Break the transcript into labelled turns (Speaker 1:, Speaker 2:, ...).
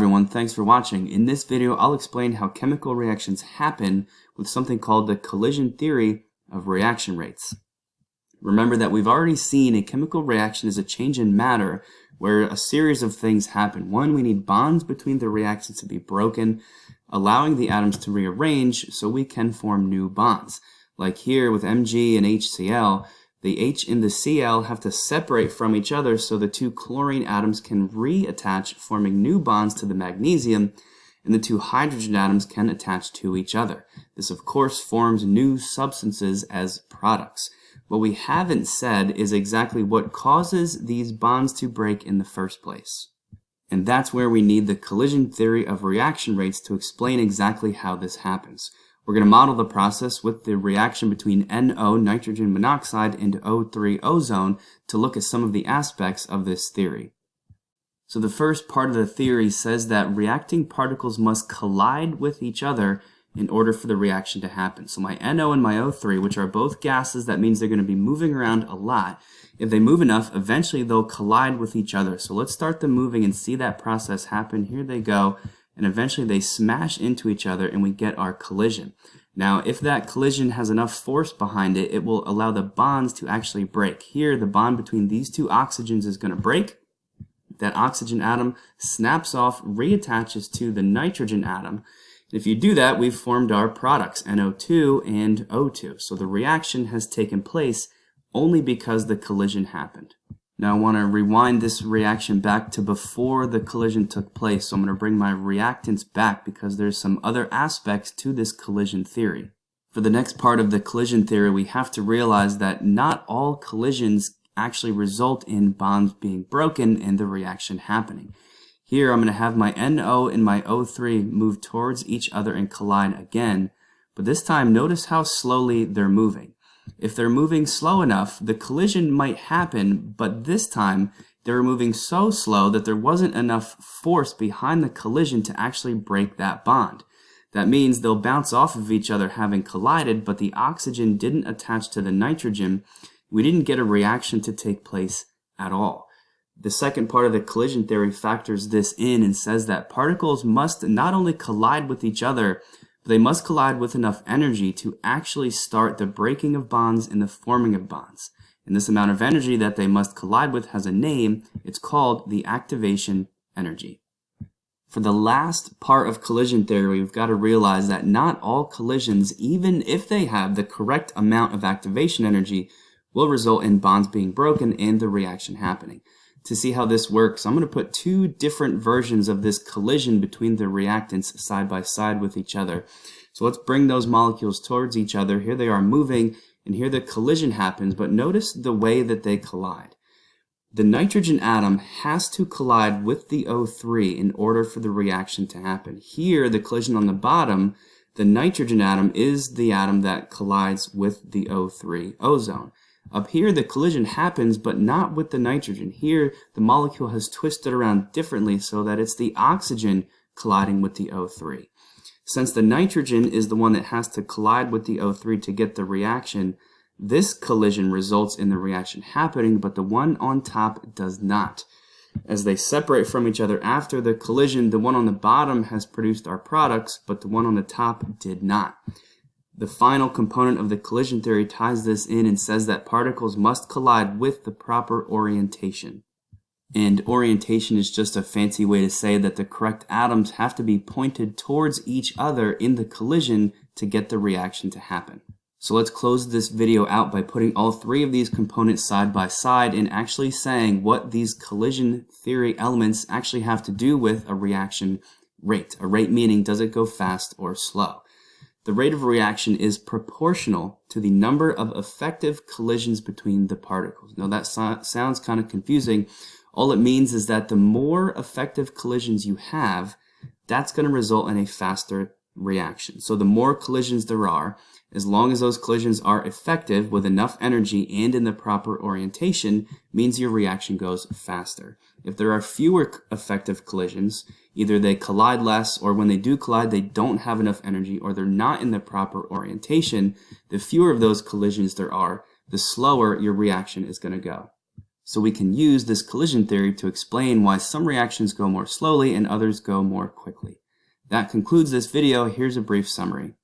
Speaker 1: everyone, thanks for watching. In this video, I'll explain how chemical reactions happen with something called the collision theory of reaction rates. Remember that we've already seen a chemical reaction is a change in matter where a series of things happen. One, we need bonds between the reactants to be broken, allowing the atoms to rearrange so we can form new bonds. Like here with Mg and HCl, the H and the Cl have to separate from each other so the two chlorine atoms can reattach, forming new bonds to the magnesium, and the two hydrogen atoms can attach to each other. This, of course, forms new substances as products. What we haven't said is exactly what causes these bonds to break in the first place. And that's where we need the collision theory of reaction rates to explain exactly how this happens. We're going to model the process with the reaction between NO, nitrogen monoxide, and O3, ozone, to look at some of the aspects of this theory. So the first part of the theory says that reacting particles must collide with each other in order for the reaction to happen. So my NO and my O3, which are both gases, that means they're going to be moving around a lot. If they move enough, eventually they'll collide with each other. So let's start them moving and see that process happen. Here they go. And eventually they smash into each other and we get our collision. Now, if that collision has enough force behind it, it will allow the bonds to actually break. Here, the bond between these two oxygens is going to break. That oxygen atom snaps off, reattaches to the nitrogen atom. If you do that, we've formed our products, NO2 and O2. So the reaction has taken place only because the collision happened. Now I want to rewind this reaction back to before the collision took place. So I'm going to bring my reactants back because there's some other aspects to this collision theory. For the next part of the collision theory, we have to realize that not all collisions actually result in bonds being broken and the reaction happening. Here I'm going to have my NO and my O3 move towards each other and collide again. But this time, notice how slowly they're moving. If they're moving slow enough, the collision might happen, but this time they were moving so slow that there wasn't enough force behind the collision to actually break that bond. That means they'll bounce off of each other having collided, but the oxygen didn't attach to the nitrogen. We didn't get a reaction to take place at all. The second part of the collision theory factors this in and says that particles must not only collide with each other, but they must collide with enough energy to actually start the breaking of bonds and the forming of bonds. And this amount of energy that they must collide with has a name. It's called the activation energy. For the last part of collision theory, we've got to realize that not all collisions, even if they have the correct amount of activation energy, will result in bonds being broken and the reaction happening. To see how this works, I'm going to put two different versions of this collision between the reactants side by side with each other. So let's bring those molecules towards each other. Here they are moving, and here the collision happens, but notice the way that they collide. The nitrogen atom has to collide with the O3 in order for the reaction to happen. Here, the collision on the bottom, the nitrogen atom is the atom that collides with the O3 ozone. Up here, the collision happens, but not with the nitrogen. Here, the molecule has twisted around differently so that it's the oxygen colliding with the O3. Since the nitrogen is the one that has to collide with the O3 to get the reaction, this collision results in the reaction happening, but the one on top does not. As they separate from each other after the collision, the one on the bottom has produced our products, but the one on the top did not. The final component of the collision theory ties this in and says that particles must collide with the proper orientation. And orientation is just a fancy way to say that the correct atoms have to be pointed towards each other in the collision to get the reaction to happen. So let's close this video out by putting all three of these components side by side and actually saying what these collision theory elements actually have to do with a reaction rate. A rate meaning, does it go fast or slow? The rate of reaction is proportional to the number of effective collisions between the particles. Now that sounds kind of confusing. All it means is that the more effective collisions you have, that's going to result in a faster reaction. So the more collisions there are, as long as those collisions are effective with enough energy and in the proper orientation, means your reaction goes faster. If there are fewer effective collisions, either they collide less, or when they do collide, they don't have enough energy, or they're not in the proper orientation, the fewer of those collisions there are, the slower your reaction is going to go. So we can use this collision theory to explain why some reactions go more slowly and others go more quickly. That concludes this video. Here's a brief summary.